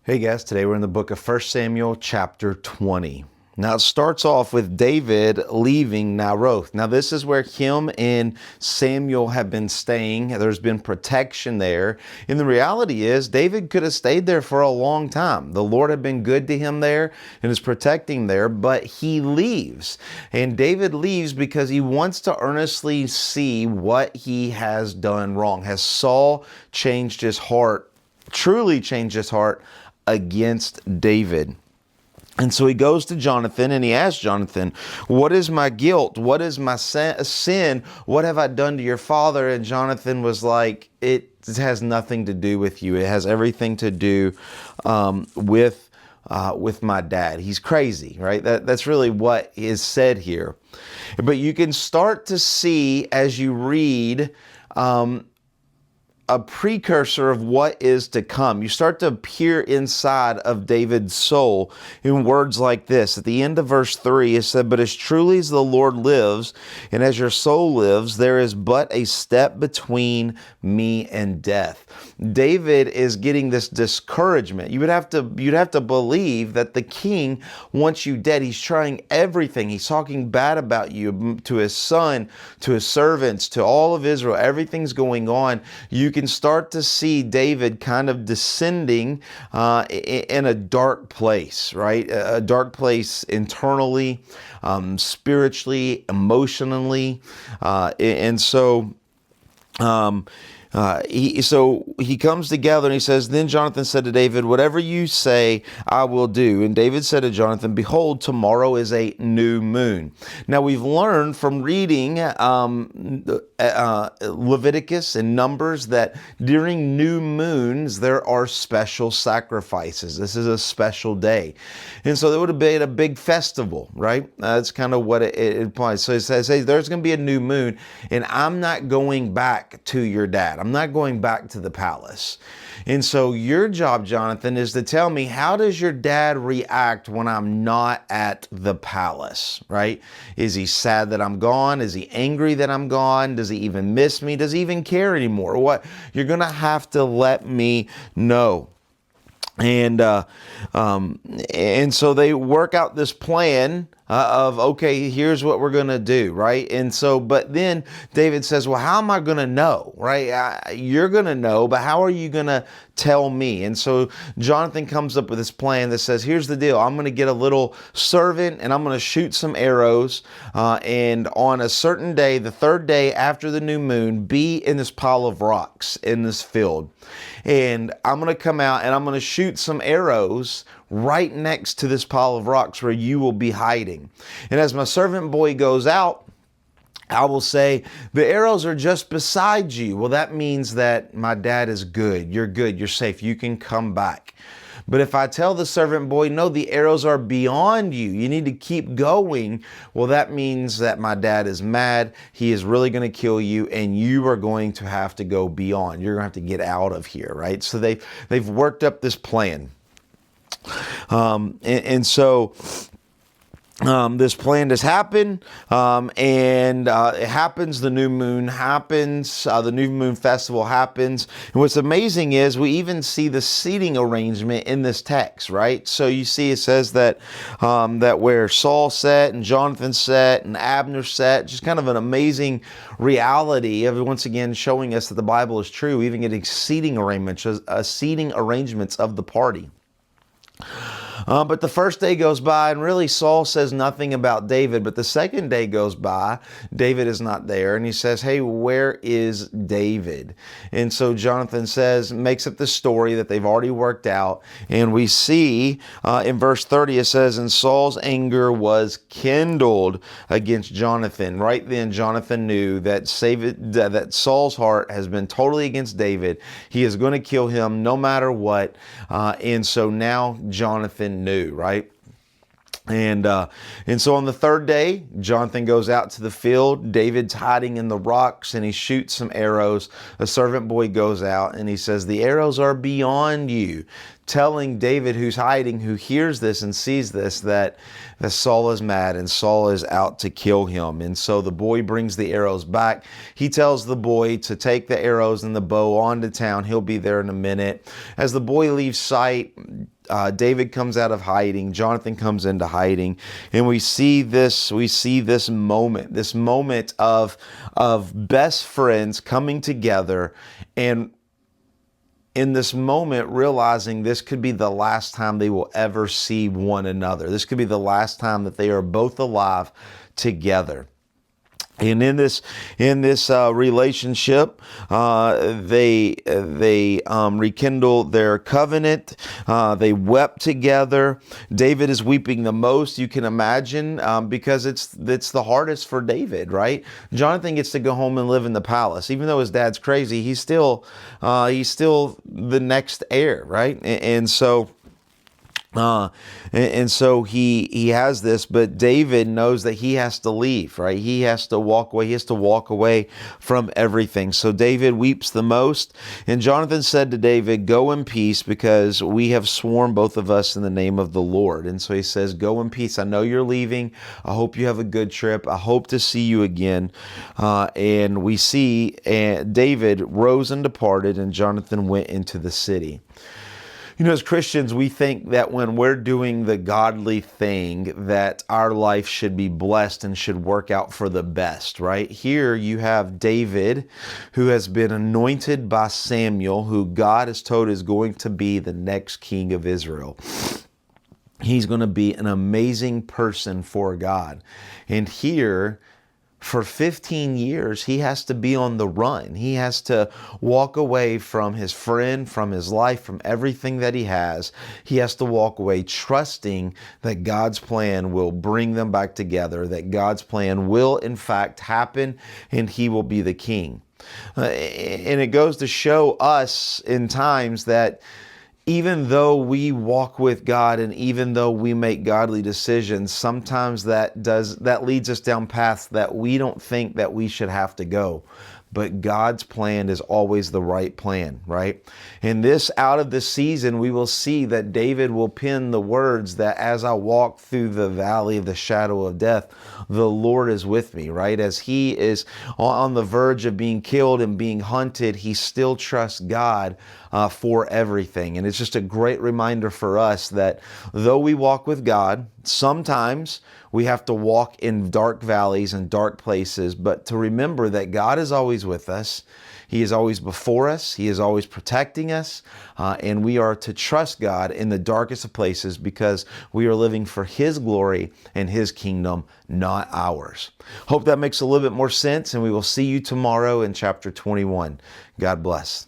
Hey guys, today we're in the book of 1 Samuel chapter 20. Now it starts off with David leaving Naioth. Now this is where him and Samuel have been staying. There's been protection there. And the reality is David could have stayed there for a long time. The Lord had been good to him there and is protecting there, but he leaves. And David leaves because he wants to earnestly see what he has done wrong. Has Saul changed his heart, truly changed his heart against David? And so he goes to Jonathan and he asks Jonathan, what is my guilt? What is my sin? What have I done to your father? And Jonathan was like, it has nothing to do with you. It has everything to do with my dad. He's crazy, right? That's really what is said here. But you can start to see as you read a precursor of what is to come. You start to peer inside of David's soul in words like this. At the end of verse 3, it said, but as truly as the Lord lives, and as your soul lives, there is but a step between me and death. David is getting this discouragement. You'd have to believe that the king wants you dead. He's trying everything. He's talking bad about you to his son, to his servants, to all of Israel. Everything's going on. You can start to see David kind of descending in a dark place, right? A dark place internally, spiritually, emotionally. He comes together and he says, then Jonathan said to David, whatever you say, I will do. And David said to Jonathan, behold, tomorrow is a new moon. Now we've learned from reading Leviticus and Numbers that during new moons, there are special sacrifices. This is a special day. And so there would have been a big festival, right? That's kind of what it implies. So it says, hey, there's going to be a new moon and I'm not going back to your dad. I'm not going back to the palace. And so your job, Jonathan, is to tell me, how does your dad react when I'm not at the palace, right? Is he sad that I'm gone? Is he angry that I'm gone? Does he even miss me? Does he even care anymore? What? You're going to have to let me know. And so they work out this plan of, okay, here's what we're going to do, right? And so, but then David says, well, how am I going to know, right? You're going to know, but how are you going to tell me? And so Jonathan comes up with this plan that says, here's the deal. I'm going to get a little servant and I'm going to shoot some arrows. And on a certain day, the third day after the new moon, be in this pile of rocks in this field. And I'm going to come out and I'm going to shoot some arrows right next to this pile of rocks where you will be hiding. And as my servant boy goes out, I will say, the arrows are just beside you. Well, that means that my dad is good. You're safe. You can come back. But if I tell the servant boy, no, the arrows are beyond you, you need to keep going, well, that means that my dad is mad. He is really going to kill you and you are going to have to go beyond. You're going to have to get out of here, right? So they've worked up this plan. This plan has happened, it happens. The new moon happens. The new moon festival happens. And what's amazing is we even see the seating arrangement in this text, right? So you see, it says that where Saul sat and Jonathan sat and Abner sat, just kind of an amazing reality of, once again, showing us that the Bible is true, even getting seating arrangements of the party. But the first day goes by and really Saul says nothing about David. But the second day goes by, David is not there. And he says, hey, where is David? And so Jonathan makes up the story that they've already worked out. And we see in verse 30, it says, and Saul's anger was kindled against Jonathan. Right then, Jonathan knew that Saul's heart has been totally against David. He is going to kill him no matter what. And so now Jonathan knew, right? And so on the third day, Jonathan goes out to the field. David's hiding in the rocks and he shoots some arrows. A servant boy goes out and he says, the arrows are beyond you. Telling David, who's hiding, who hears this and sees this, that Saul is mad and Saul is out to kill him. And so the boy brings the arrows back. He tells the boy to take the arrows and the bow on to town. He'll be there in a minute. As the boy leaves sight, David comes out of hiding, Jonathan comes into hiding, and we see this moment of best friends coming together, and in this moment realizing this could be the last time they will ever see one another. This could be the last time that they are both alive together. And in this relationship, they rekindle their covenant. They wept together. David is weeping the most, you can imagine, because it's the hardest for David, right? Jonathan gets to go home and live in the palace, even though his dad's crazy. He's still the next heir, right? And so he has this, but David knows that he has to leave, right? He has to walk away. He has to walk away from everything. So David weeps the most. And Jonathan said to David, "Go in peace, because we have sworn, both of us, in the name of the Lord." And so he says, "Go in peace. I know you're leaving. I hope you have a good trip. I hope to see you again." And we see David rose and departed, and Jonathan went into the city. You know, as Christians, we think that when we're doing the godly thing, that our life should be blessed and should work out for the best, right? Here you have David, who has been anointed by Samuel, who God has told is going to be the next king of Israel. He's going to be an amazing person for God. And here, for 15 years, he has to be on the run. He has to walk away from his friend, from his life, from everything that he has. He has to walk away trusting that God's plan will bring them back together, that God's plan will in fact happen, and he will be the king. And it goes to show us in times that even though we walk with God and even though we make godly decisions, sometimes that leads us down paths that we don't think that we should have to go. But God's plan is always the right plan, right? In this, out of this season, we will see that David will pen the words that as I walk through the valley of the shadow of death, the Lord is with me, right? As he is on the verge of being killed and being hunted, he still trusts God for everything. And it's just a great reminder for us that though we walk with God, sometimes we have to walk in dark valleys and dark places, but to remember that God is always with us. He is always before us. He is always protecting us. And we are to trust God in the darkest of places because we are living for His glory and His kingdom, not ours. Hope that makes a little bit more sense, and we will see you tomorrow in chapter 21. God bless.